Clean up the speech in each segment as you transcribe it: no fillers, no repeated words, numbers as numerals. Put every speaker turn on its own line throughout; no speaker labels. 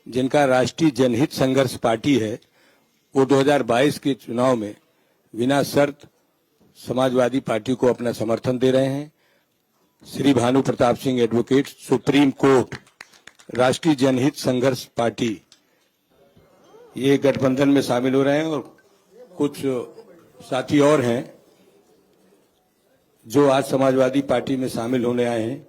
जिनका राष्ट्रीय जनहित संघर्ष पार्टी है, वो 2022 के चुनाव में बिना शर्त समाजवादी पार्टी को अपना समर्थन दे रहे हैं। Shri Bhanu Pratap Singh advocate, supreme court, राष्ट्रीय जनहित संघर्ष पार्टी, ये गठबंधन में शामिल हो रहे हैं और कुछ साथी और हैं जो आज समाजवादी पार्टी में शामिल होने आए हैं।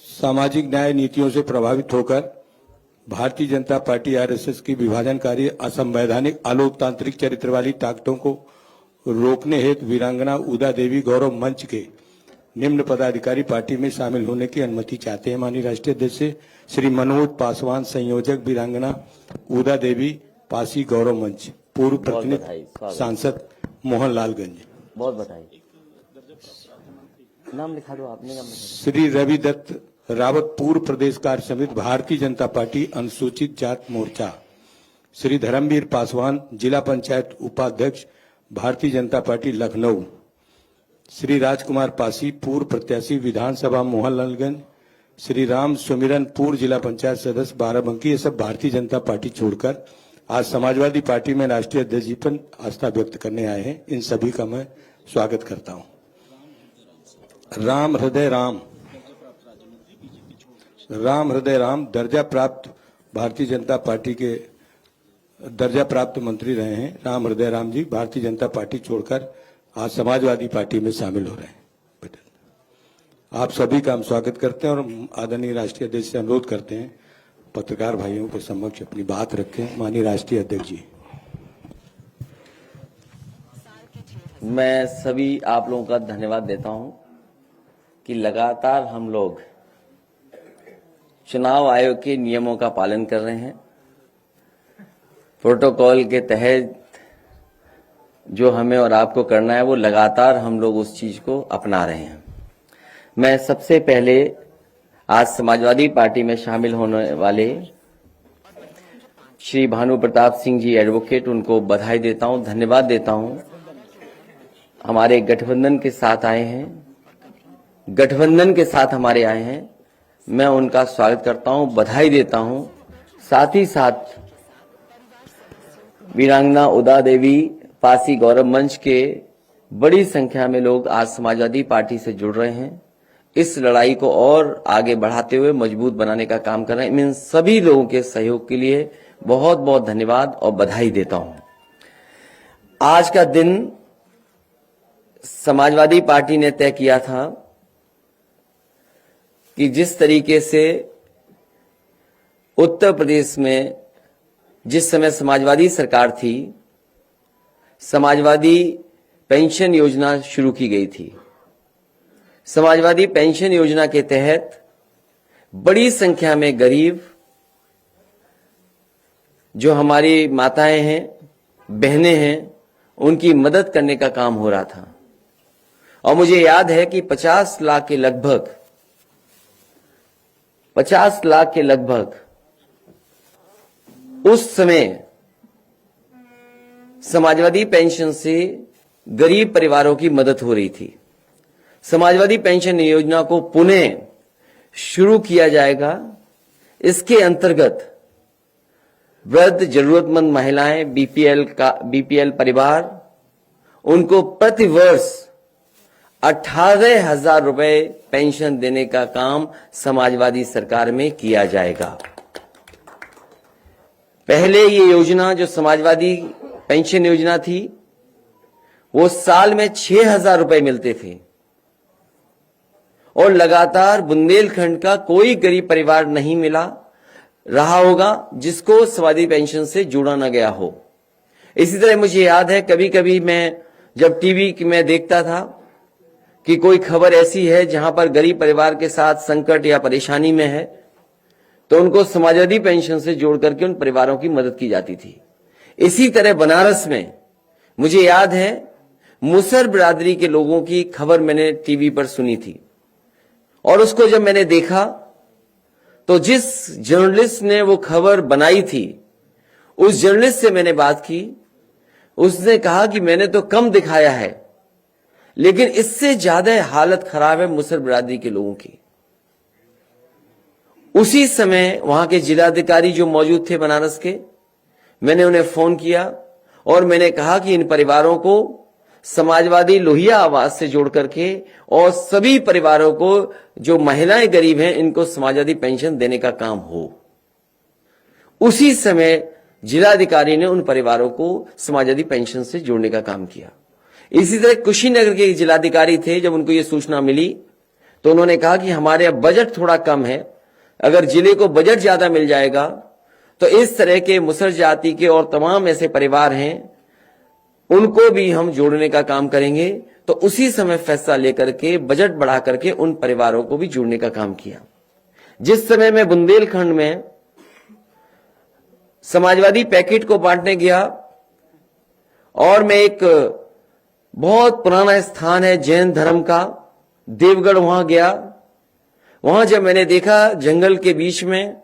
सामाजिक न्याय नीतियों से प्रभावित होकर भारतीय जनता पार्टी आरएसएस की विभाजनकारी, असंवैधानिक, अलोकतांत्रिक चरित्र वाली ताकतों को रोकने हेतु वीरांगना उदा देवी गौरव मंच के निम्न पदाधिकारी पार्टी में शामिल होने की अनुमति चाहते हैं। माननीय राष्ट्रीय अध्यक्ष श्री मनोज पासवान, संयोजक वीरांगना उदा देवी पासी गौरव मंच, पूर्व प्रतिनिधि सांसद मोहनलालगंज।
बहुत बधाई। नाम लिखा दो आपने।
श्री रवि दत्त रावत, पूर्व प्रदेश कार्य समिति, भारतीय जनता पार्टी अनुसूचित जात मोर्चा। श्री धर्मवीर पासवान, जिला पंचायत उपाध्यक्ष, भारतीय जनता पार्टी लखनऊ। श्री राजकुमार पासी, पूर्व प्रत्याशी, विधानसभा मोहनलालगंज। श्री राम सुमिरन, पूर्व जिला पंचायत सदस्य, बाराबंकी। ये सब भारतीय जनता पार्टी छोड़कर आज समाजवादी पार्टी में राष्ट्रीय अध्यक्ष जी पर आस्था व्यक्त करने आए हैं। इन सभी का मैं स्वागत करता हूं। राम हृदय राम, राम हृदय राम दर्जा प्राप्त, भारतीय जनता पार्टी के दर्जा प्राप्त मंत्री रहे हैं। राम हृदय राम जी भारतीय जनता पार्टी छोड़कर आज समाजवादी पार्टी में शामिल हो रहे हैं। आप सभी का हम स्वागत करते हैं और आदरणीय राष्ट्रीय अध्यक्ष से अनुरोध करते हैं पत्रकार भाइयों के समक्ष अपनी बात रखें। माननीय राष्ट्रीय अध्यक्ष जी।
मैं सभी आप लोगों का धन्यवाद देता हूं कि लगातार हम लोग चुनाव आयोग के नियमों का पालन कर रहे हैं। प्रोटोकॉल के तहत जो हमें और आपको करना है वो लगातार हम लोग उस चीज को अपना रहे हैं। मैं सबसे पहले आज समाजवादी पार्टी में शामिल होने वाले श्री भानु प्रताप सिंह जी एडवोकेट, उनको बधाई देता हूं, धन्यवाद देता हूं। हमारे गठबंधन के साथ आए हैं, गठबंधन के साथ हमारे आए हैं। मैं उनका स्वागत करता हूं, बधाई देता हूं। साथ ही साथ वीरांगना उदा देवी पासी गौरव मंच के बड़ी संख्या में लोग आज समाजवादी पार्टी से जुड़ रहे हैं। इस लड़ाई को और आगे बढ़ाते हुए मजबूत बनाने का काम कर रहे हैं। इन सभी लोगों के सहयोग के लिए बहुत बहुत धन्यवाद और बधाई देता हूं। आज का दिन समाजवादी पार्टी ने तय किया था कि जिस तरीके से उत्तर प्रदेश में जिस समय समाजवादी सरकार थी, समाजवादी पेंशन योजना शुरू की गई थी। समाजवादी पेंशन योजना के तहत बड़ी संख्या में गरीब जो हमारी माताएं हैं, बहनें हैं, उनकी मदद करने का काम हो रहा था। और मुझे याद है कि 50 लाख के लगभग उस समय समाजवादी पेंशन से गरीब परिवारों की मदद हो रही थी। समाजवादी पेंशन योजना को पुनः शुरू किया जाएगा। इसके अंतर्गत वृद्ध, जरूरतमंद महिलाएं, बीपीएल परिवार, उनको प्रति वर्ष 18,000 रुपए पेंशन देने का काम समाजवादी सरकार में किया जाएगा। पहले ये योजना जो समाजवादी पेंशन योजना थी वो साल में 6,000 रुपए मिलते थे और लगातार बुंदेलखंड का कोई गरीब परिवार नहीं मिला रहा होगा जिसको समाजवादी पेंशन से जोड़ा न गया हो। इसी तरह मुझे याद है कभी कभी मैं जब टीवी में देखता था कि कोई खबर ऐसी है जहां पर गरीब परिवार के साथ संकट या परेशानी में है तो उनको समाजवादी पेंशन से जोड़ करके उन परिवारों की मदद की जाती थी। इसी तरह बनारस में मुझे याद है मुसहर बिरादरी के लोगों की खबर मैंने टीवी पर सुनी थी और उसको जब मैंने देखा तो जिस जर्नलिस्ट ने वो खबर बनाई थी उस जर्नलिस्ट से मैंने बात की। उसने कहा कि मैंने तो कम दिखाया है लेकिन इससे ज्यादा हालत खराब है मुसहर बिरादरी के लोगों की। उसी समय वहां के जिलाधिकारी जो मौजूद थे बनारस के, मैंने उन्हें फोन किया और मैंने कहा कि इन परिवारों को समाजवादी लोहिया आवास से जोड़ करके और सभी परिवारों को जो महिलाएं गरीब हैं इनको समाजवादी पेंशन देने का काम हो। उसी समय जिलाधिकारी ने उन परिवारों को समाजवादी पेंशन से जोड़ने का काम किया। इसी तरह कुशीनगर के जिलाधिकारी थे, जब उनको यह सूचना मिली तो उन्होंने कहा कि हमारे अब बजट थोड़ा कम है, अगर जिले को बजट ज्यादा मिल जाएगा तो इस तरह के मुसहर जाति के और तमाम ऐसे परिवार हैं उनको भी हम जोड़ने का काम करेंगे। तो उसी समय फैसला लेकर के बजट बढ़ा करके उन परिवारों को भी जोड़ने का काम किया। जिस समय मैं बुंदेलखंड में समाजवादी पैकेट को बांटने गया और मैं एक बहुत पुराना स्थान है जैन धर्म का देवगढ़, वहां गया। वहां जब मैंने देखा जंगल के बीच में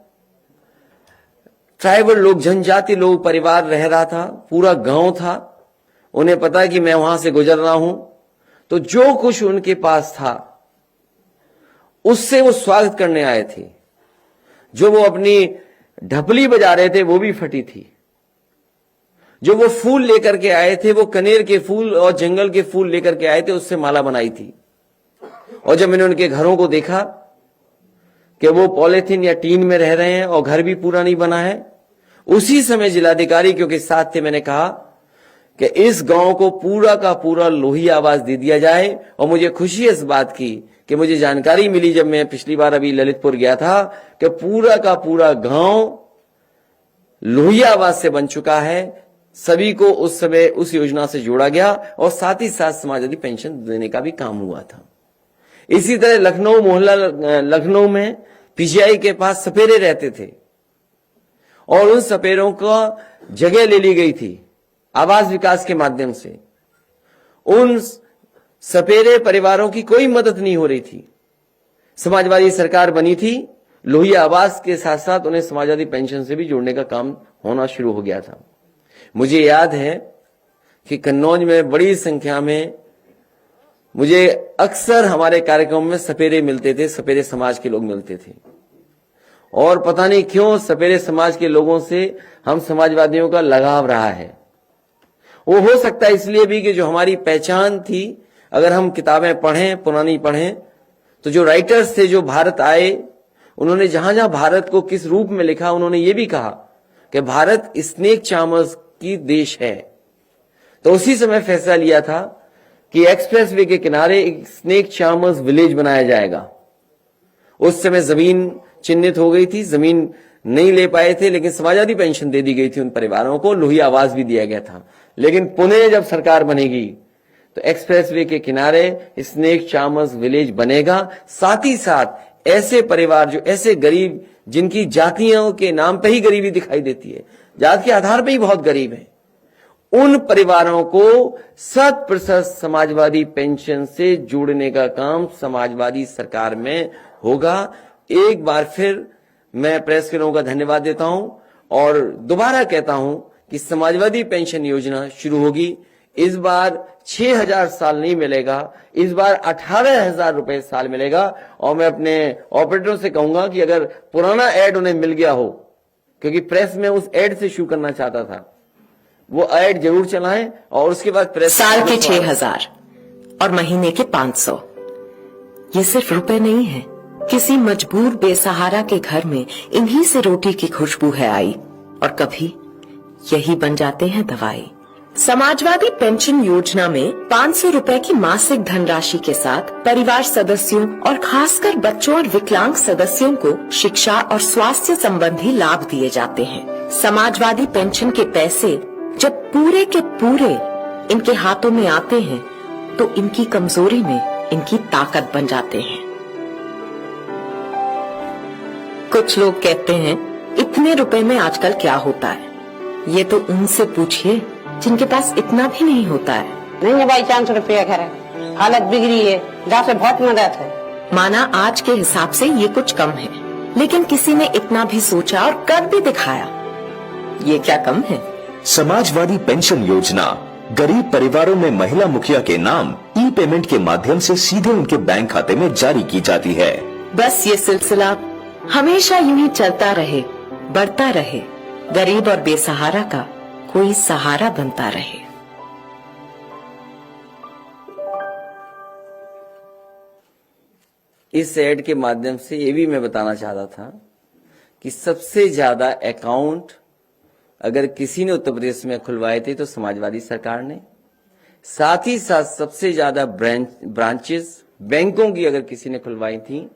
ट्राइबल लोग, जनजाति लोग परिवार रह रहा था, पूरा गांव था, उन्हें पता कि मैं वहां से गुजर रहा हूं, तो जो कुछ उनके पास था उससे वो स्वागत करने आए थे। जो वो अपनी ढपली बजा रहे थे वो भी फटी थी। जो वो फूल लेकर के आए थे वो कनेर के फूल और जंगल के फूल लेकर के आए थे, उससे माला बनाई थी। और जब मैंने उनके घरों को देखा कि वो पॉलिथीन या टीन में रह रहे हैं और घर भी पूरा नहीं बना है, उसी समय जिलाधिकारी क्योंकि साथ थे, मैंने कहा कि इस गांव को पूरा का पूरा लोहिया आवास दे दिया जाए। और मुझे खुशी है इस बात की कि मुझे जानकारी मिली जब मैं पिछली बार अभी ललितपुर गया था कि पूरा का पूरा गांव लोहिया आवास से बन चुका है। सभी को उस समय उस योजना से जोड़ा गया और साथ ही साथ समाजवादी पेंशन देने का भी काम हुआ था। इसी तरह लखनऊ मोहल्ला लखनऊ में पीजीआई के पास सपेरे रहते थे और उन सपेरों को जगह ले ली गई थी आवास विकास के माध्यम से। उन सपेरे परिवारों की कोई मदद नहीं हो रही थी। समाजवादी सरकार बनी थी, लोहिया आवास के साथ साथ उन्हें समाजवादी पेंशन से भी जोड़ने का काम होना शुरू हो गया था। मुझे याद है कि कन्नौज में बड़ी संख्या में मुझे अक्सर हमारे कार्यक्रम में सपेरे मिलते थे, सपेरे समाज के लोग मिलते थे। और पता नहीं क्यों सपेरे समाज के लोगों से हम समाजवादियों का लगाव रहा है। वो हो सकता है इसलिए भी कि जो हमारी पहचान थी, अगर हम किताबें पढ़ें, पुरानी पढ़ें, तो जो राइटर्स थे जो भारत आए, उन्होंने जहां जहां भारत को किस रूप में लिखा, उन्होंने ये भी कहा कि भारत स्नेक चार्मर्स की देश है। तो उसी समय फैसला लिया था कि एक्सप्रेसवे के किनारे एक स्नेक चार्मर्स विलेज बनाया जाएगा। उस समय जमीन चिन्हित हो गई थी, जमीन नहीं ले पाए थे, लेकिन समाजवादी पेंशन दे दी गई थी उन परिवारों को, लोहिया आवास भी दिया गया था। लेकिन पुणे जब सरकार बनेगी तो एक्सप्रेसवे के किनारे स्नेक चार्मर्स विलेज बनेगा। साथ ही साथ ऐसे परिवार जो ऐसे गरीब, जिनकी जातियों के नाम पे ही गरीबी दिखाई देती है, जात के आधार पे ही बहुत गरीब है, उन परिवारों को 100% समाजवादी पेंशन से जोड़ने का काम समाजवादी सरकार में होगा। एक बार फिर मैं प्रेस के लोगों का धन्यवाद देता हूं और दोबारा कहता हूं कि समाजवादी पेंशन योजना शुरू होगी। इस बार 6,000 साल नहीं मिलेगा, इस बार 18,000 रुपए साल मिलेगा। और मैं अपने ऑपरेटरों से कहूंगा कि अगर पुराना एड उन्हें मिल गया हो, क्योंकि प्रेस में उस एड से शुरू करना चाहता था, वो एड जरूर चलाएं और उसके बाद प्रेस।
साल के 6,000 और महीने के 500, ये सिर्फ रुपए नहीं है। किसी मजबूर बेसहारा के घर में इन्हीं से रोटी की खुशबू है आई और कभी यही बन जाते हैं दवाई। समाजवादी पेंशन योजना में 500 रुपए की मासिक धनराशि के साथ परिवार सदस्यों और खासकर बच्चों और विकलांग सदस्यों को शिक्षा और स्वास्थ्य संबंधी लाभ दिए जाते हैं। समाजवादी पेंशन के पैसे जब पूरे के पूरे इनके हाथों में आते हैं तो इनकी कमजोरी में इनकी ताकत बन जाते हैं। कुछ लोग कहते हैं इतने रुपए में आजकल क्या होता है, ये तो उनसे पूछिए जिनके पास इतना भी नहीं होता है।
नहीं है भाई, 400 रुपया घर है, हालत बिगड़ी है, जहाँ से बहुत मदद है।
माना आज के हिसाब से ये कुछ कम है, लेकिन किसी ने इतना भी सोचा और कर भी दिखाया, ये क्या कम है?
समाजवादी पेंशन योजना गरीब परिवारों में महिला मुखिया के नाम ई पेमेंट के माध्यम से सीधे उनके बैंक खाते में जारी की जाती है।
बस ये सिलसिला हमेशा यूं ही चलता रहे, बढ़ता रहे, गरीब और बेसहारा का कोई सहारा बनता रहे।
इस एड के माध्यम से ये भी मैं बताना चाहता था कि सबसे ज्यादा अकाउंट अगर किसी ने उत्तर प्रदेश में खुलवाए थे तो समाजवादी सरकार ने, साथ ही साथ सबसे ज्यादा ब्रांचेस बैंकों की अगर किसी ने खुलवाई थी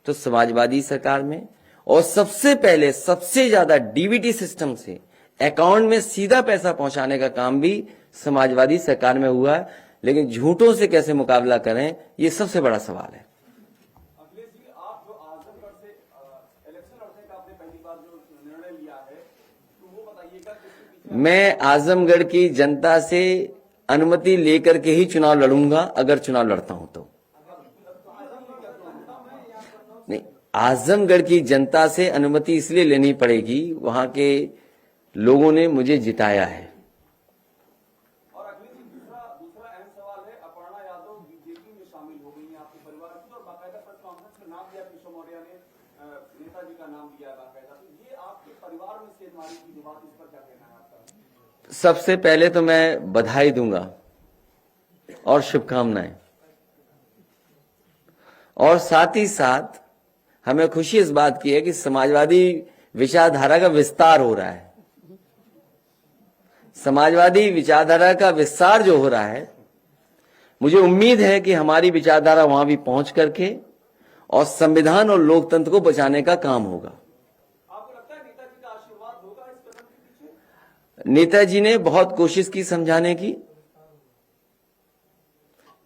तो समाजवादी सरकार में, और सबसे पहले सबसे ज्यादा डीबीटी सिस्टम से अकाउंट में सीधा पैसा पहुंचाने का काम भी समाजवादी सरकार में हुआ है। लेकिन झूठों से कैसे मुकाबला करें, ये सबसे बड़ा सवाल है। मैं आजमगढ़ की जनता से अनुमति लेकर के ही चुनाव लड़ूंगा, अगर चुनाव लड़ता हूं तो। नहीं, आजमगढ़ की जनता से अनुमति इसलिए लेनी पड़ेगी, वहां के लोगों ने मुझे जिताया है।
और अगली दूसरा अहम सवाल है, अपर्णा यादव बीजेपी में शामिल हो गई हैं आपके परिवार की, और बाकायदा प्रेस कॉन्फ्रेंस में नाम दिया, किशोर मौर्य ने नेताजी का नाम दिया है बाकायदा। तो ये आपके परिवार में सेधमारी की बात, इस पर क्या कहना है आपका?
सबसे पहले तो मैं बधाई दूंगा और शुभकामनाएं, और साथ ही साथ हमें खुशी इस बात की है कि समाजवादी विचारधारा का विस्तार हो रहा है। समाजवादी विचारधारा का विस्तार जो हो रहा है, मुझे उम्मीद है कि हमारी विचारधारा वहां भी पहुंच करके और संविधान और लोकतंत्र को बचाने का काम होगा।
आपको लगता है नेताजी का आशीर्वाद होगा इस कदम के पीछे?
नेताजी ने बहुत कोशिश की समझाने की,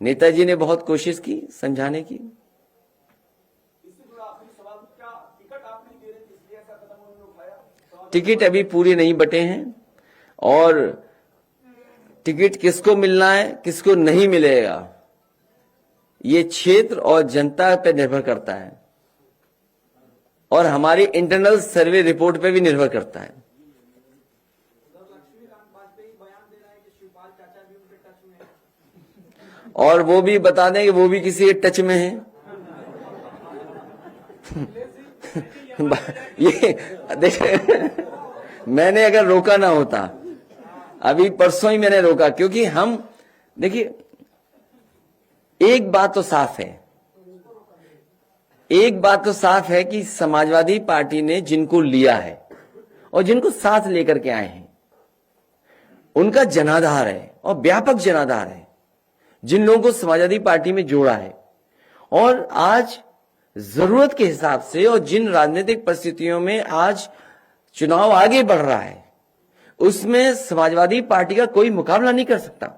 नेताजी ने बहुत कोशिश की समझाने की।
इससे जुड़ा आखिरी सवाल, क्या टिकट आप नहीं दे रहे थे इसलिए ऐसा कदम उन्होंने उठाया?
टिकट अभी पूरे नहीं बटे हैं, और टिकट किसको मिलना है किसको नहीं मिलेगा ये क्षेत्र और जनता पर निर्भर करता है, और हमारी इंटरनल सर्वे रिपोर्ट पे भी निर्भर करता है। और वो भी बता दें कि वो भी किसी के टच में है। ये देखिए, मैंने अगर रोका ना होता, अभी परसों ही मैंने रोका, क्योंकि हम देखिए, एक बात तो साफ है, एक बात तो साफ है कि समाजवादी पार्टी ने जिनको लिया है और जिनको साथ लेकर के आए हैं, उनका जनाधार है और व्यापक जनाधार है। जिन लोगों को समाजवादी पार्टी में जोड़ा है, और आज जरूरत के हिसाब से और जिन राजनीतिक परिस्थितियों में आज चुनाव आगे बढ़ रहा है, उसमें समाजवादी पार्टी का कोई मुकाबला नहीं कर सकता।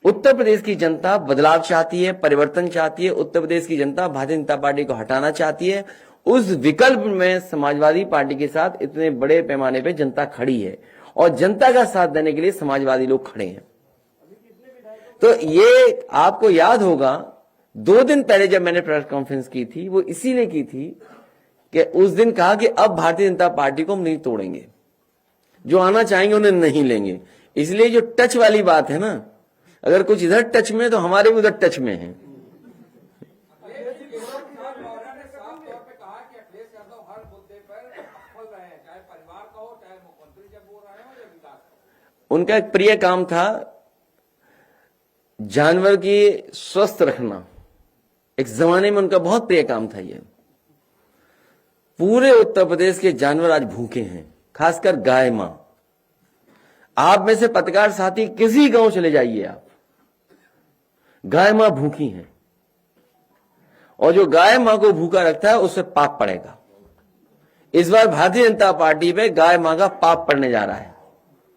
उत्तर प्रदेश की जनता बदलाव चाहती है, परिवर्तन चाहती है। उत्तर प्रदेश की जनता भारतीय जनता पार्टी को हटाना चाहती है। उस विकल्प में समाजवादी पार्टी के साथ इतने बड़े पैमाने पे जनता खड़ी है, और जनता का साथ देने के लिए समाजवादी लोग खड़े हैं। तो ये आपको याद होगा, 2 दिन पहले जब मैंने प्रेस कॉन्फ्रेंस की थी, वो इसीलिए की थी कि उस दिन कहा कि अब भारतीय जनता पार्टी को हम नहीं तोड़ेंगे, जो आना चाहेंगे उन्हें नहीं लेंगे। इसलिए जो टच वाली बात है ना, अगर कुछ इधर टच में तो हमारे भी उधर टच में है। उनका एक प्रिय काम था जानवर की स्वस्थ रखना, एक जमाने में उनका बहुत प्रिय काम था ये। पूरे उत्तर प्रदेश के जानवर आज भूखे हैं, खासकर गाय मां। आप में से पत्रकार साथी किसी गांव चले जाइए आप, गाय मां भूखी हैं, और जो गाय मां को भूखा रखता है उससे पाप पड़ेगा। इस बार भारतीय जनता पार्टी पे गाय मां का पाप पड़ने जा रहा है।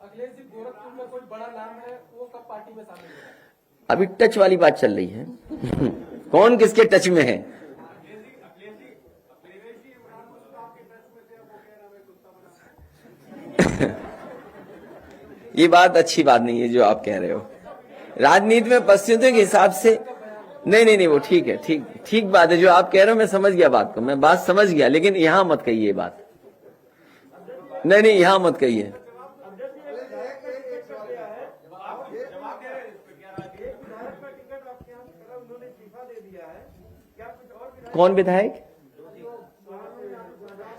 अखिलेश जी, गोरखपुर में कोई बड़ा नाम है, वो कब पार्टी में शामिल होगा?
अभी टच वाली बात चल रही है। कौन किसके टच में है? ये बात अच्छी बात नहीं है जो आप कह रहे हो। राजनीति में परिस्थितियों के हिसाब से नहीं, वो ठीक है, ठीक बात है जो आप कह रहे हो। मैं समझ गया बात को, मैं बात समझ गया, लेकिन यहां मत कहिए ये बात। नहीं, यहां मत कहिए। कौन विधायक?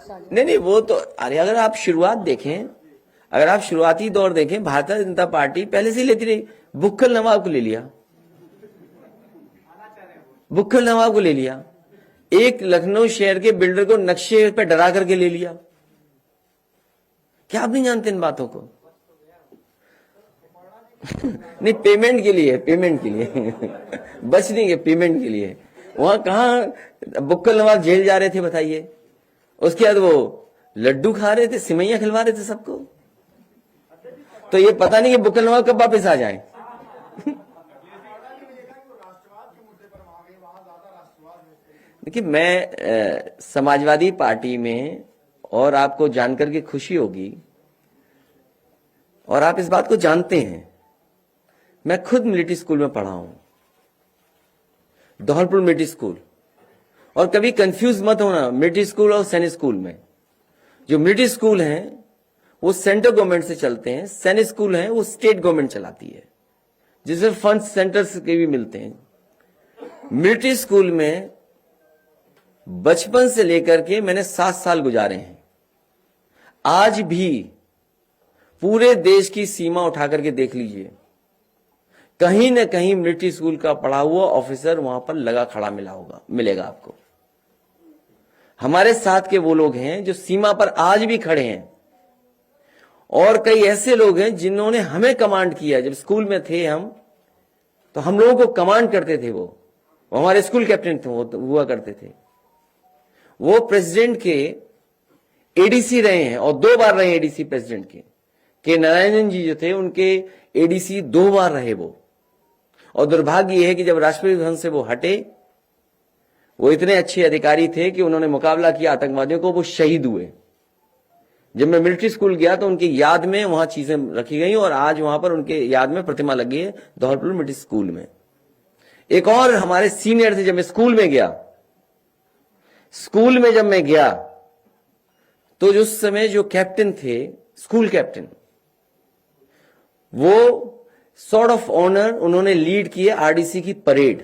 नहीं, वो तो अरे अगर आप शुरुआत देखें, अगर आप शुरुआती दौर देखें, भारतीय जनता पार्टी पहले से ही लेती रही। बुक्कल नवाब को ले लिया, बुक्कल नवाब को ले लिया, एक लखनऊ शहर के बिल्डर को नक्शे पे डरा करके ले लिया। क्या आप नहीं जानते इन बातों को? नहीं, पेमेंट के लिए, पेमेंट के लिए बच नहीं है, पेमेंट के लिए। वहां कहां बुक्कल नवाब जेल जा रहे थे बताइए? उसके बाद वो लड्डू खा रहे थे, सिमैया खिलवा रहे थे सबको। तो ये पता नहीं कि बुक्कल नवाब कब वापस आ जाए। देखिए, मैं समाजवादी पार्टी में, और आपको जानकर के खुशी होगी, और आप इस बात को जानते हैं, मैं खुद मिलिट्री स्कूल में पढ़ा हूं, धौलपुर मिलिट्री स्कूल। और कभी कंफ्यूज मत होना मिलिट्री स्कूल और सैनिक स्कूल में। जो मिलिट्री स्कूल हैं वो सेंट्रल गवर्नमेंट से चलते हैं, सैनिक स्कूल हैं वो स्टेट गवर्नमेंट चलाती है, जिसमें फंड सेंटर्स के भी मिलते हैं। मिलिट्री स्कूल में बचपन से लेकर के मैंने 7 साल गुजारे हैं। आज भी पूरे देश की सीमा उठा करके देख लीजिए, कहीं न कहीं मिलिट्री स्कूल का पढ़ा हुआ ऑफिसर वहां पर लगा खड़ा मिलेगा आपको। हमारे साथ के वो लोग हैं जो सीमा पर आज भी खड़े हैं, और कई ऐसे लोग हैं जिन्होंने हमें कमांड किया। जब स्कूल में थे हम, तो हम लोगों को कमांड करते थे, वो हमारे स्कूल कैप्टन थे, हुआ करते थे। वो प्रेसिडेंट के एडीसी रहे हैं, और 2 बार रहे एडीसी प्रेसिडेंट के नारायणन जी जो थे उनके एडीसी 2 बार रहे वो। और दुर्भाग्य यह है कि जब राष्ट्रपति भवन से वो हटे, वो इतने अच्छे अधिकारी थे कि उन्होंने मुकाबला किया आतंकवादियों को, वो शहीद हुए। जब मैं मिलिट्री स्कूल गया तो उनकी याद में वहां चीजें रखी गई, और आज वहां पर उनके याद में प्रतिमा लगी है धौलपुर मिलिट्री स्कूल में। एक और हमारे सीनियर थे, जब मैं स्कूल में गया, जब मैं गया तो जो उस समय जो कैप्टन थे, स्कूल कैप्टन, वो सॉर्ड ऑफ ऑनर उन्होंने लीड किए आरडीसी की परेड।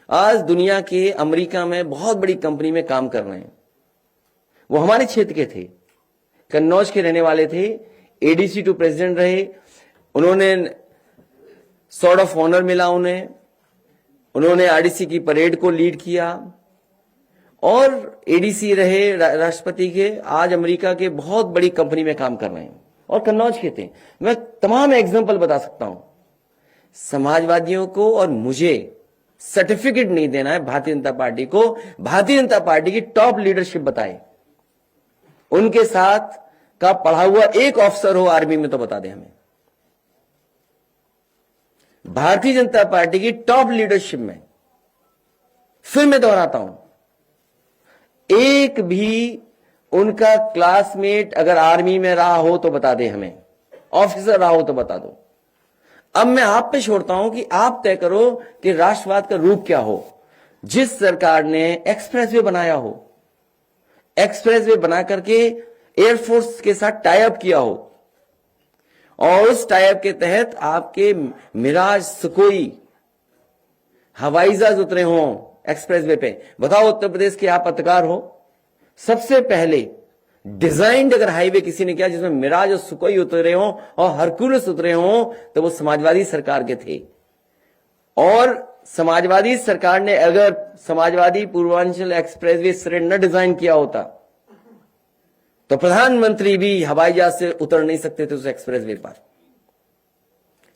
आज दुनिया के अमेरिका में बहुत बड़ी कंपनी में काम कर रहे हैं। वो हमारे क्षेत्र के थे, कन्नौज के रहने वाले थे, एडीसी टू प्रेसिडेंट रहे। उन्होंने सॉर्ड ऑफ ऑनर मिला उन्होंने आरडीसी की परेड को लीड किया, और एडीसी रहे राष्ट्रपति के। आज अमेरिका के बहुत बड़ी कंपनी में काम कर रहे हैं, और कन्नौज के थे। मैं तमाम एग्जांपल बता सकता हूं। समाजवादियों को और मुझे सर्टिफिकेट नहीं देना है भारतीय जनता पार्टी को। भारतीय जनता पार्टी की टॉप लीडरशिप बताए, उनके साथ का पढ़ा हुआ एक ऑफिसर हो आर्मी में तो बता दे हमें। भारतीय जनता पार्टी की टॉप लीडरशिप में, फिर मैं दोहराता हूं, एक भी उनका क्लासमेट अगर आर्मी में रहा हो तो बता दे हमें, ऑफिसर रहा हो तो बता दो। अब मैं आप पे छोड़ता हूं कि आप तय करो कि राष्ट्रवाद का रूप क्या हो। जिस सरकार ने एक्सप्रेसवे बनाया हो, एक्सप्रेसवे बना करके एयरफोर्स के साथ टाई अप किया हो, और उस टाई अप के तहत आपके मिराज, सुकोई हवाई जहाज उतरे हों एक्सप्रेसवे पे। बताओ, उत्तर प्रदेश के आप पत्रकार हो, सबसे पहले डिजाइन्ड अगर हाईवे किसी ने किया जिसमें मिराज और सुकोई उतरे हों और हरकुलस उतरे हों, तो वो समाजवादी सरकार के थे। और समाजवादी सरकार ने अगर समाजवादी पूर्वांचल एक्सप्रेसवे सिरे न डिजाइन किया होता, तो प्रधानमंत्री भी हवाई जहाज से उतर नहीं सकते थे उस एक्सप्रेसवे पर।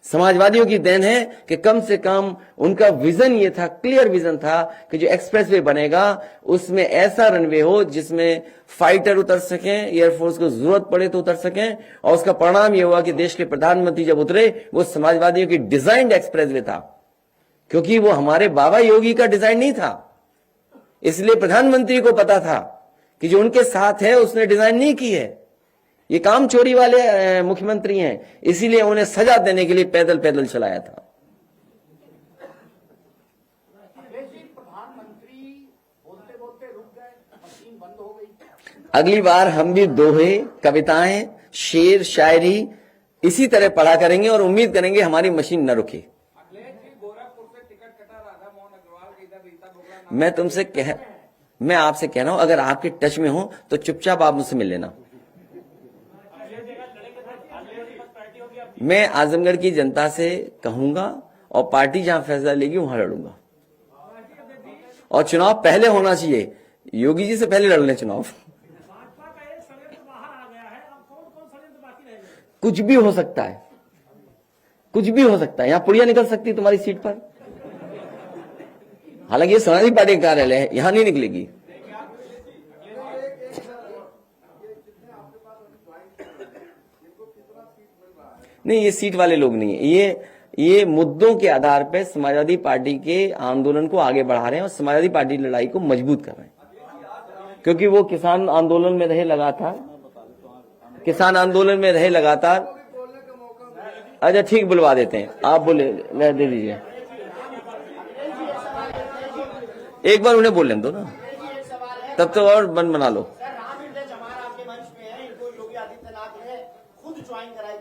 समाजवादियों की देन है कि कम से कम उनका विजन ये था, क्लियर विजन था कि जो एक्सप्रेसवे बनेगा उसमें ऐसा रनवे हो जिसमें फाइटर उतर सकें, एयरफोर्स को जरूरत पड़े तो उतर सकें। और उसका परिणाम यह हुआ कि देश के प्रधानमंत्री जब उतरे, वो समाजवादियों की डिजाइन्ड एक्सप्रेसवे था, क्योंकि वो हमारे बाबा योगी का डिजाइन नहीं था। इसलिए प्रधानमंत्री को पता था कि जो उनके साथ है उसने डिजाइन नहीं की है, ये काम चोरी वाले मुख्यमंत्री हैं, इसीलिए उन्हें सजा देने के लिए पैदल पैदल चलाया था। अगली बार हम भी दोहे, कविताएं, शेर, शायरी इसी तरह पढ़ा करेंगे और उम्मीद करेंगे हमारी मशीन न रुके। मैं आपसे कह रहा हूं, अगर आपके टच में हो तो चुपचाप आप मुझसे मिल लेना। मैं आजमगढ़ की जनता से कहूंगा और पार्टी जहां फैसला लेगी वहां लड़ूंगा। और चुनाव पहले होना चाहिए, योगी जी से पहले लड़ लें चुनाव। कुछ भी हो सकता है, कुछ भी हो सकता है। यहां पुड़िया निकल सकती है तुम्हारी सीट पर, हालांकि ये समाजवादी पार्टी का कार्यालय है, यहां नहीं निकलेगी। नहीं, ये सीट वाले लोग नहीं है, ये मुद्दों के आधार पर समाजवादी पार्टी के आंदोलन को आगे बढ़ा रहे हैं और समाजवादी पार्टी की लड़ाई को मजबूत कर रहे हैं। क्योंकि वो किसान आंदोलन में रहे लगातार, अच्छा ठीक, बुलवा देते हैं, आप बोले दे दीजिए, एक बार उन्हें बोलने दो ना, तब तो और मन बना लो।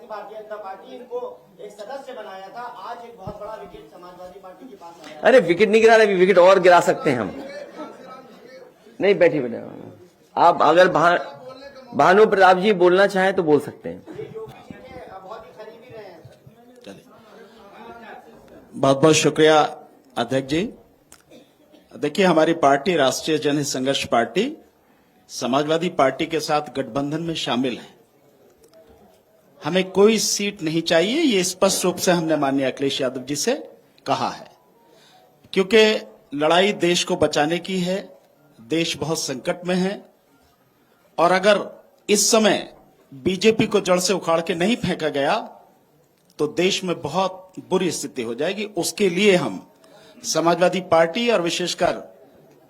भारतीय जनता पार्टी इनको एक सदस्य बनाया था, आज एक बहुत बड़ा विकेट समाजवादी पार्टी के पास आया।
अरे विकेट नहीं गिरा रहे, विकेट और गिरा सकते हैं हम। नहीं, बैठिए बैठे, आप अगर भानु प्रताप जी बोलना चाहें तो बोल सकते हैं।
बहुत बहुत शुक्रिया अध्यक्ष जी। देखिए, हमारी पार्टी राष्ट्रीय जनहित संघर्ष पार्टी समाजवादी पार्टी के साथ गठबंधन में शामिल है। हमें कोई सीट नहीं चाहिए, ये स्पष्ट रूप से हमने माननीय अखिलेश यादव जी से कहा है, क्योंकि लड़ाई देश को बचाने की है। देश बहुत संकट में है और अगर इस समय बीजेपी को जड़ से उखाड़ के नहीं फेंका गया तो देश में बहुत बुरी स्थिति हो जाएगी। उसके लिए हम समाजवादी पार्टी और विशेषकर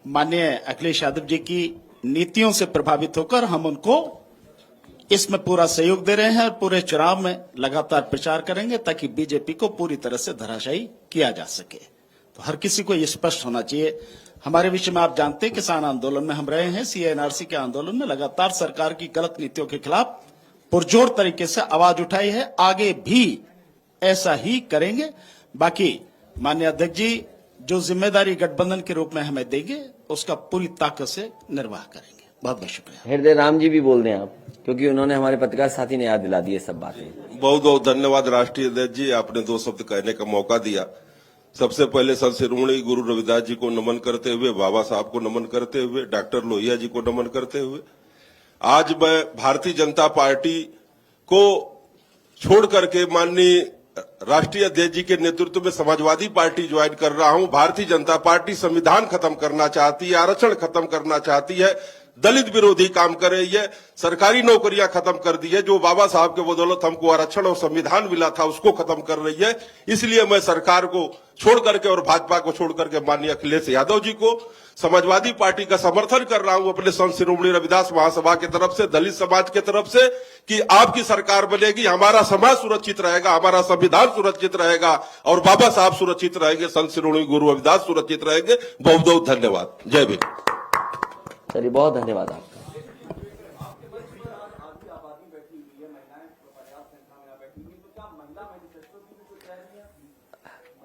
माननीय अखिलेश यादव जी की नीतियों से प्रभावित होकर हम उनको इसमें पूरा सहयोग दे रहे हैं और पूरे चुनाव में लगातार प्रचार करेंगे ताकि बीजेपी को पूरी तरह से धराशायी किया जा सके। तो हर किसी को ये स्पष्ट होना चाहिए। हमारे विषय में आप जानते हैं, किसान आंदोलन में हम रहे हैं, सीएनआरसी के आंदोलन में लगातार सरकार की गलत नीतियों के खिलाफ पुरजोर तरीके से आवाज उठाई है, आगे भी ऐसा ही करेंगे। बाकी माननीय अध्यक्ष जी जो जिम्मेदारी गठबंधन के रूप में हमें देंगे उसका पूरी ताकत से निर्वाह करेंगे। बहुत बहुत शुक्रिया।
हृदय राम जी भी बोल दें आप, क्योंकि उन्होंने हमारे पत्रकार साथी ने याद दिला दी सब बातें।
बहुत बहुत धन्यवाद राष्ट्रीय अध्यक्ष जी, आपने 2 शब्द कहने का मौका दिया। सबसे पहले संत शिरोमणि गुरु रविदास जी को नमन करते हुए, बाबा साहब को नमन करते हुए, डॉक्टर लोहिया जी को नमन करते हुए, आज मैं भारतीय जनता पार्टी को छोड़ करके माननीय राष्ट्रीय अध्यक्ष जी के नेतृत्व में समाजवादी पार्टी ज्वाइन कर रहा हूं। भारतीय जनता पार्टी संविधान खत्म करना चाहती है, आरक्षण खत्म करना चाहती है, दलित विरोधी काम कर रही है, सरकारी नौकरियां खत्म कर दी है, जो बाबा साहब के बदौलत हमको आरक्षण और संविधान मिला था उसको खत्म कर रही है। इसलिए मैं सरकार को छोड़ करके और भाजपा को छोड़ करके माननीय अखिलेश यादव जी को, समाजवादी पार्टी का समर्थन कर रहा हूं अपने संत शिरोमणि रविदास महासभा की तरफ से, दलित समाज की तरफ से, कि आपकी सरकार बनेगी, हमारा समाज सुरक्षित रहेगा, हमारा संविधान सुरक्षित रहेगा और बाबा साहब सुरक्षित रहेंगे, संत शिरोमणि गुरु रविदास सुरक्षित रहेंगे। बहुत बहुत धन्यवाद। जय भीम।
चलिए, बहुत धन्यवाद आपका।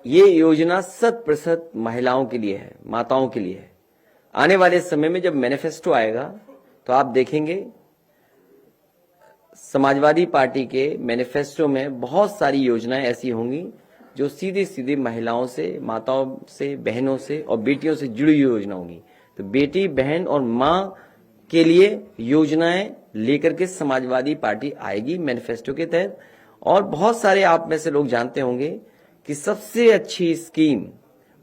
ये योजना 100% महिलाओं के लिए है, माताओं के लिए है। आने वाले समय में जब मैनिफेस्टो आएगा तो आप देखेंगे समाजवादी पार्टी के मैनिफेस्टो में बहुत सारी योजनाएं ऐसी होंगी जो सीधी सीधी महिलाओं से, माताओं से, बहनों से और बेटियों से जुड़ी हुई योजना होंगी। तो बेटी, बहन और मां के लिए योजनाएं लेकर के समाजवादी पार्टी आएगी मैनिफेस्टो के तहत। और बहुत सारे आप में से लोग जानते होंगे कि सबसे अच्छी स्कीम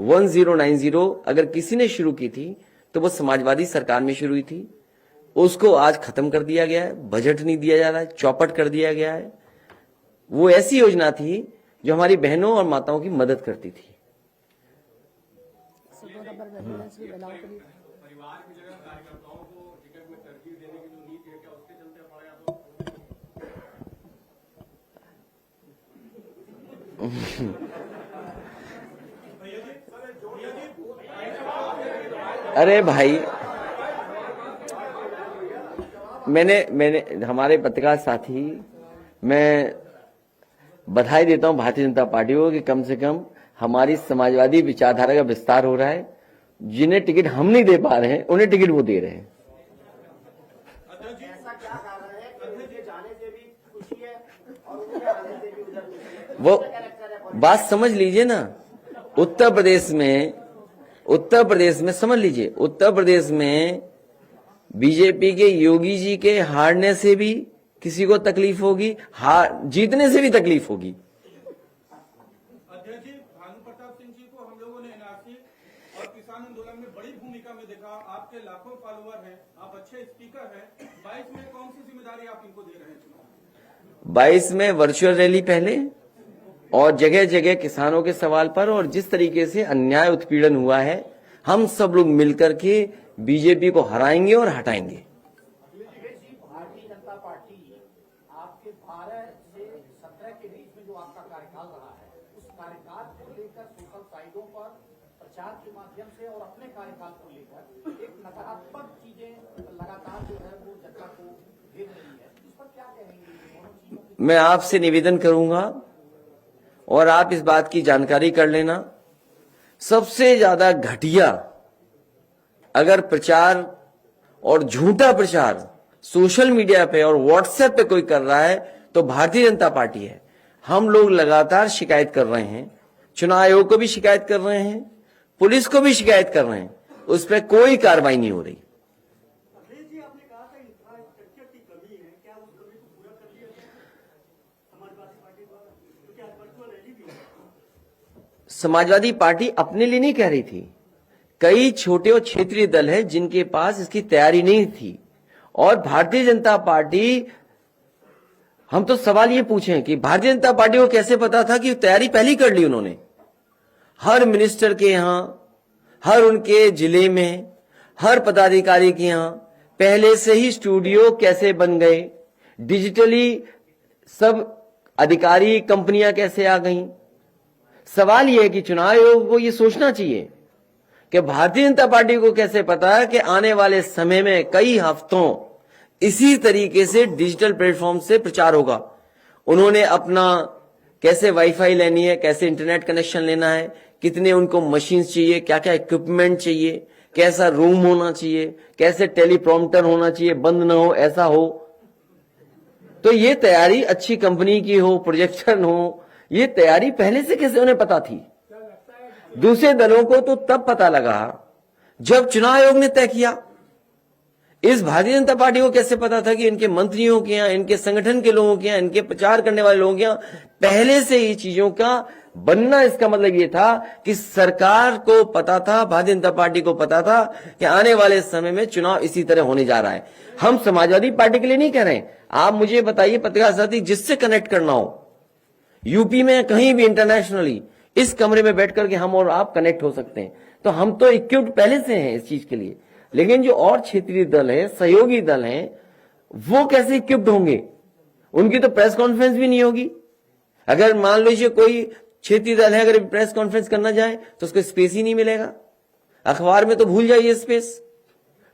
1090 अगर किसी ने शुरू की थी तो वो समाजवादी सरकार में शुरू हुई थी। उसको आज खत्म कर दिया गया है, बजट नहीं दिया जा रहा है, चौपट कर दिया गया है। वो ऐसी योजना थी जो हमारी बहनों और माताओं की मदद करती थी। अरे भाई, मैंने हमारे पत्रकार साथी, मैं बधाई देता हूं भारतीय जनता पार्टी को कि कम से कम हमारी समाजवादी विचारधारा का विस्तार हो रहा है जिन्हें टिकट हम नहीं दे पा रहे हैं उन्हें टिकट वो दे रहे हैं।
ऐसा क्या कारण है कि मुझे जाने से भी खुशी है और उनके आने से भी उधर खुशी है?
वो बात समझ लीजिए ना, उत्तर प्रदेश में समझ लीजिए, उत्तर प्रदेश में बीजेपी के योगी जी के हारने से भी किसी को तकलीफ होगी, जीतने से भी तकलीफ होगी।
अध्यक्ष जी, भानु प्रताप सिंह जी को हम लोगों ने एनआरसी और किसान आंदोलन में बड़ी भूमिका में देखा। आपके लाखों फॉलोअर हैं, आप अच्छे स्पीकर हैं। 22 में कौन सी जिम्मेदारी आप इनको दे रहे हैं?
22 में वर्चुअल रैली पहले और जगह जगह किसानों के सवाल पर, और जिस तरीके से अन्याय उत्पीड़न हुआ है, हम सब लोग मिलकर के बीजेपी को हराएंगे और हटाएंगे।
भारतीय जनता पार्टी आपके 12 से 17 के बीच में जो आपका कार्यकाल रहा है, उस कार्यकाल को लेकर सोशल साइटों पर प्रचार के माध्यम से और अपने कार्यकाल को लेकर एक नकारात्मक चीजें लगातार जो है वो जनता को भेज रही है। इस पर क्या कहेंगे?
मैं आपसे निवेदन करूंगा और आप इस बात की जानकारी कर लेना, सबसे ज्यादा घटिया अगर प्रचार और झूठा प्रचार सोशल मीडिया पे और व्हाट्सएप पे कोई कर रहा है तो भारतीय जनता पार्टी है। हम लोग लगातार शिकायत कर रहे हैं, चुनाव आयोग को भी शिकायत कर रहे हैं, पुलिस को भी शिकायत कर रहे हैं, उस पर कोई कार्रवाई नहीं हो रही। समाजवादी पार्टी अपने लिए नहीं कह रही थी, कई छोटे और क्षेत्रीय दल हैं जिनके पास इसकी तैयारी नहीं थी, और भारतीय जनता पार्टी, हम तो सवाल ये पूछें कि भारतीय जनता पार्टी को कैसे पता था कि तैयारी पहले ही कर ली उन्होंने। हर मिनिस्टर के यहां, हर उनके जिले में, हर पदाधिकारी के यहां पहले से ही स्टूडियो कैसे बन गए, डिजिटली सब अधिकारी कंपनियां कैसे आ गईं। सवाल यह है कि चुनाव आयोग को यह सोचना चाहिए कि भारतीय जनता पार्टी को कैसे पता है कि आने वाले समय में कई हफ्तों इसी तरीके से डिजिटल प्लेटफॉर्म से प्रचार होगा। उन्होंने अपना कैसे वाईफाई लेनी है, कैसे इंटरनेट कनेक्शन लेना है, कितने उनको मशीन्स चाहिए, क्या क्या इक्विपमेंट चाहिए, कैसा रूम होना चाहिए, कैसे टेलीप्रॉम्प्टर होना चाहिए, बंद ना हो, ऐसा हो। तो ये तैयारी अच्छी कंपनी की हो, प्रोजेक्टर हो, ये तैयारी पहले से कैसे उन्हें पता थी? दूसरे दलों को तो तब पता लगा जब चुनाव आयोग ने तय किया। इस भारतीय जनता पार्टी को कैसे पता था कि इनके मंत्रियों के यहां, इनके संगठन के लोगों के यहां, इनके प्रचार करने वाले लोगों के यहां पहले से ही चीजों का बनना? इसका मतलब यह था कि सरकार को पता था, भारतीय जनता पार्टी को पता था कि आने वाले समय में चुनाव इसी तरह होने जा रहा है। हम समाजवादी पार्टी के लिए नहीं कह रहे हैं। आप मुझे बताइए पत्रकार साथी, जिससे कनेक्ट करना हो यूपी में कहीं भी इंटरनेशनली, इस कमरे में बैठ करके हम और आप कनेक्ट हो सकते हैं। तो हम तो इक्विप्ड पहले से हैं इस चीज के लिए। लेकिन जो और क्षेत्रीय दल है, सहयोगी दल हैं, वो कैसे इक्विप्ड होंगे? उनकी तो प्रेस कॉन्फ्रेंस भी नहीं होगी। अगर मान लीजिए कोई क्षेत्रीय दल है, अगर प्रेस कॉन्फ्रेंस करना जाए तो उसको स्पेस ही नहीं मिलेगा। अखबार में तो भूल जाइए स्पेस,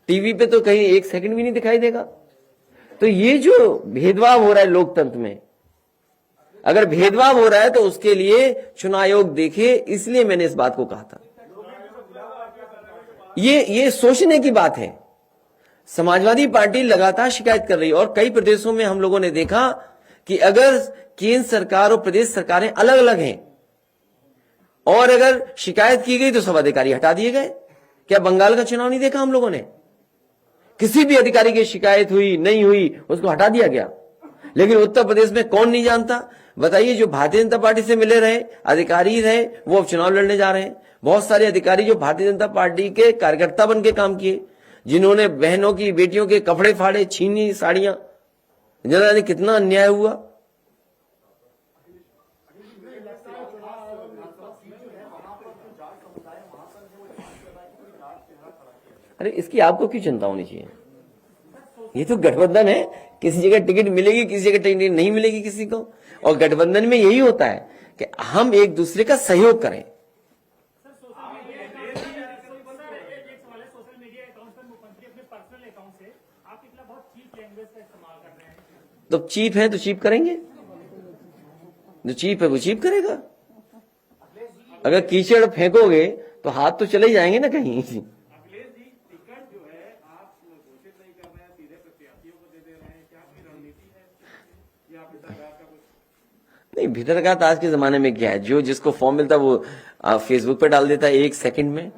टीवी पे तो कहीं 1 सेकंड भी नहीं दिखाई देगा। तो ये जो भेदभाव हो रहा है लोकतंत्र में, अगर भेदभाव हो रहा है तो उसके लिए चुनाव आयोग देखे, इसलिए मैंने इस बात को कहा था। ये सोचने की बात है। समाजवादी पार्टी लगातार शिकायत कर रही है और कई प्रदेशों में हम लोगों ने देखा कि अगर केंद्र सरकार और प्रदेश सरकारें अलग अलग हैं और अगर शिकायत की गई तो सब अधिकारी हटा दिए गए। क्या बंगाल का चुनाव नहीं देखा हम लोगों ने? किसी भी अधिकारी की शिकायत हुई नहीं हुई, उसको हटा दिया गया। लेकिन उत्तर प्रदेश में कौन नहीं जानता? बताइए, जो भारतीय जनता पार्टी से मिले रहे अधिकारी रहे, वो अब चुनाव लड़ने जा रहे हैं। बहुत सारे अधिकारी जो भारतीय जनता पार्टी के कार्यकर्ता बन के काम किए, जिन्होंने बहनों की, बेटियों के कपड़े फाड़े, छीनी साड़ियां, जाने कितना अन्याय हुआ। अरे इसकी आपको क्यों चिंता होनी चाहिए? ये तो गठबंधन है, किसी जगह टिकट मिलेगी, किसी जगह टिकट नहीं मिलेगी किसी को। और गठबंधन में यही होता है कि हम एक दूसरे का सहयोग करें। तो चीप है तो चीप करेंगे, जो चीप है वो चीप करेगा। अगर कीचड़ फेंकोगे तो हाथ तो चले ही जाएंगे ना कहीं।
अखिलेश जी, टिकट जो है आप घोषित नहीं कर रहे हैं, सीधे प्रत्याशियों को दे रहे हैं, क्या कोई रणनीति है या भीतरघात का कुछ?
नहीं, भीतरघात आज के जमाने में क्या है, जो जिसको फॉर्म मिलता है वो फेसबुक पे डाल देता है 1 सेकंड में।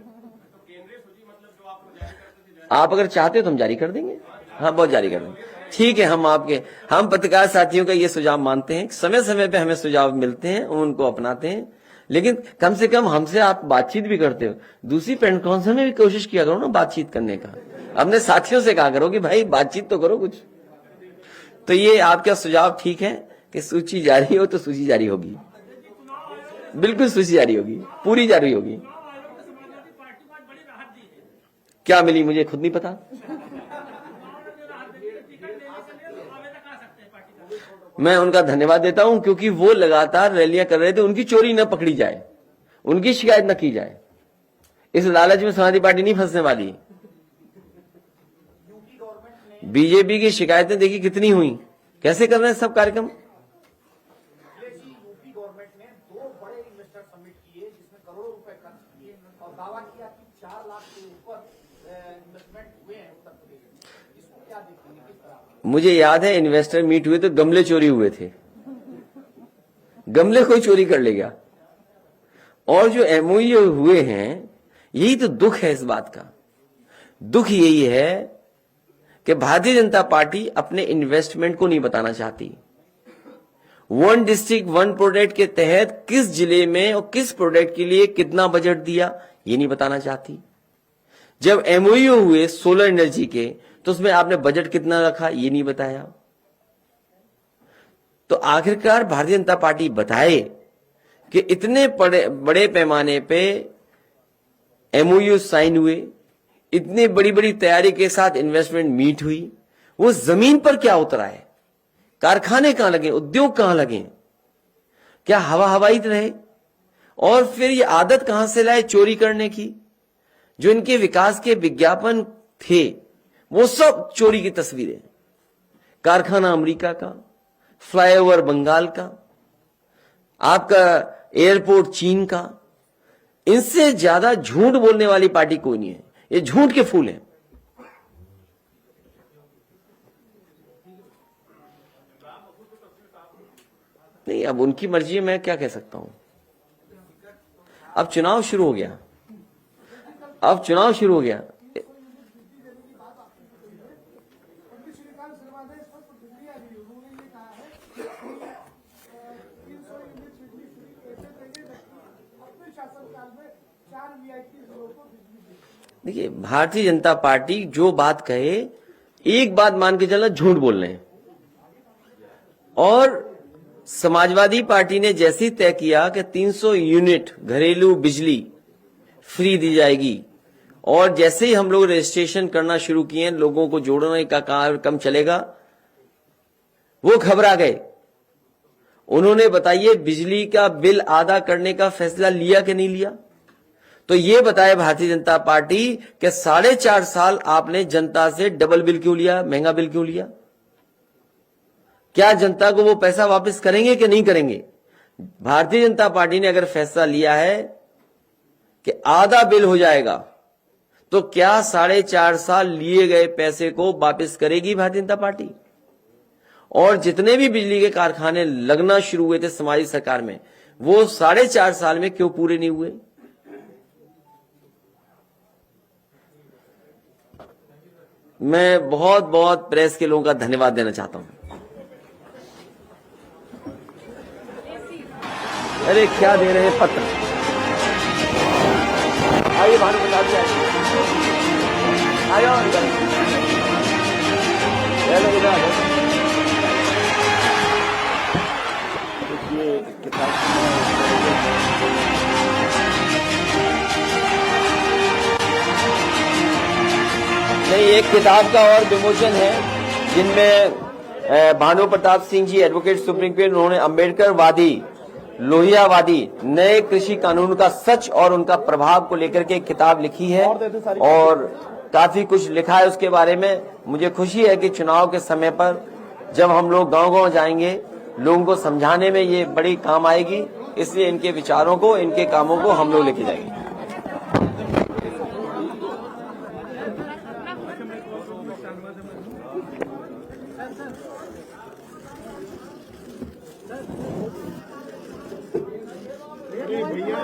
आप अगर चाहते हो तो हम जारी कर देंगे, हाँ बहुत जारी कर देंगे। ठीक है, हम पत्रकार साथियों का ये सुझाव मानते हैं, समय समय पे हमें सुझाव मिलते हैं, उनको अपनाते हैं, लेकिन कम से कम हमसे आप बातचीत भी करते हो। दूसरी प्रेस कॉन्फ्रेंस में भी कोशिश किया करो ना बातचीत करने का, अपने साथियों से कहा करो कि भाई बातचीत तो करो कुछ। तो ये आपका सुझाव ठीक है कि सूची जारी हो तो सूची जारी होगी, बिल्कुल सूची जारी होगी, पूरी जारी होगी। क्या मिली मुझे खुद नहीं पता। मैं उनका धन्यवाद देता हूं क्योंकि वो लगातार रैलियां कर रहे थे, उनकी चोरी न पकड़ी जाए, उनकी शिकायत न की जाए। इस लालच में समाजवादी पार्टी नहीं फंसने वाली। बीजेपी की शिकायतें देखिए कितनी हुई, कैसे कर रहे हैं सब कार्यक्रम।
यूपी गवर्नमेंट ने 2 बड़े इन्वेस्टर समिट किए जिसमें करोड़ों रुपए खर्च किए और दावा किया कि 4 लाख के ऊपर इन्वेस्टमेंट हुए हैं उत्तर प्रदेश में। इसको क्या देखेंगे, किस तरह?
मुझे याद है इन्वेस्टर मीट हुए तो गमले चोरी हुए थे, गमले कोई चोरी कर ले गया। और जो एमओयू हुए हैं, यही तो दुख है इस बात का। दुख यही है कि भारतीय जनता पार्टी अपने इन्वेस्टमेंट को नहीं बताना चाहती। 1 डिस्ट्रिक्ट 1 प्रोडक्ट के तहत किस जिले में और किस प्रोडक्ट के लिए कितना बजट दिया, ये नहीं बताना चाहती। जब एमओयू हुए सोलर एनर्जी के, तो उसमें आपने बजट कितना रखा, ये नहीं बताया। तो आखिरकार भारतीय जनता पार्टी बताए कि इतने बड़े पैमाने पे एमओयू साइन हुए, इतनी बड़ी बड़ी तैयारी के साथ इन्वेस्टमेंट मीट हुई, वो जमीन पर क्या उतरा है, कारखाने कहां लगे, उद्योग कहां लगे, क्या हवा हवाई रहे, और फिर ये आदत कहां से लाए चोरी करने की। जो इनके विकास के विज्ञापन थे वो सब चोरी की तस्वीरें, कारखाना अमेरिका का, फ्लाईओवर बंगाल का, आपका एयरपोर्ट चीन का। इनसे ज्यादा झूठ बोलने वाली पार्टी कोई नहीं है, ये झूठ के फूल हैं। नहीं, अब उनकी मर्जी है, मैं क्या कह सकता हूं। अब चुनाव शुरू हो गया, अब चुनाव शुरू हो गया। देखिए, भारतीय जनता पार्टी जो बात कहे, एक बात मान के चलना, झूठ बोल रहे हैं। और समाजवादी पार्टी ने जैसे ही तय किया कि 300 यूनिट घरेलू बिजली फ्री दी जाएगी, और जैसे ही हम लोग रजिस्ट्रेशन करना शुरू किए, लोगों को जोड़ने का कार्यक्रम चलेगा, वो घबरा गए। उन्होंने बताइए बिजली का बिल आधा करने का फैसला लिया कि नहीं लिया। तो ये बताए भारतीय जनता पार्टी कि 4.5 साल आपने जनता से डबल बिल क्यों लिया, महंगा बिल क्यों लिया। क्या जनता को वो पैसा वापस करेंगे कि नहीं करेंगे। भारतीय जनता पार्टी ने अगर फैसला लिया है कि आधा बिल हो जाएगा, तो क्या 4.5 साल लिए गए पैसे को वापस करेगी भारतीय जनता पार्टी। और जितने भी बिजली के कारखाने लगना शुरू हुए थे समाजी सरकार में, वो 4.5 साल में क्यों पूरे नहीं हुए। मैं बहुत बहुत प्रेस के लोगों का धन्यवाद देना चाहता हूं। अरे क्या दे रहे हैं पत्र। आइए भानु प्रताप जी, आइए। नहीं, एक किताब का और विमोचन है जिनमें Bhanu Pratap Singh ji, advocate supreme court, उन्होंने अम्बेडकर वादी, लोहियावादी नए कृषि कानून का सच और उनका प्रभाव को लेकर के एक किताब लिखी है, और काफी कुछ लिखा है उसके बारे में। मुझे खुशी है कि चुनाव के समय पर जब हम लोग गांव-गांव जाएंगे, लोगों को समझाने में ये बड़ी काम आएगी, इसलिए इनके विचारों को, इनके कामों को हम लोग लेके जाएंगे।
भैया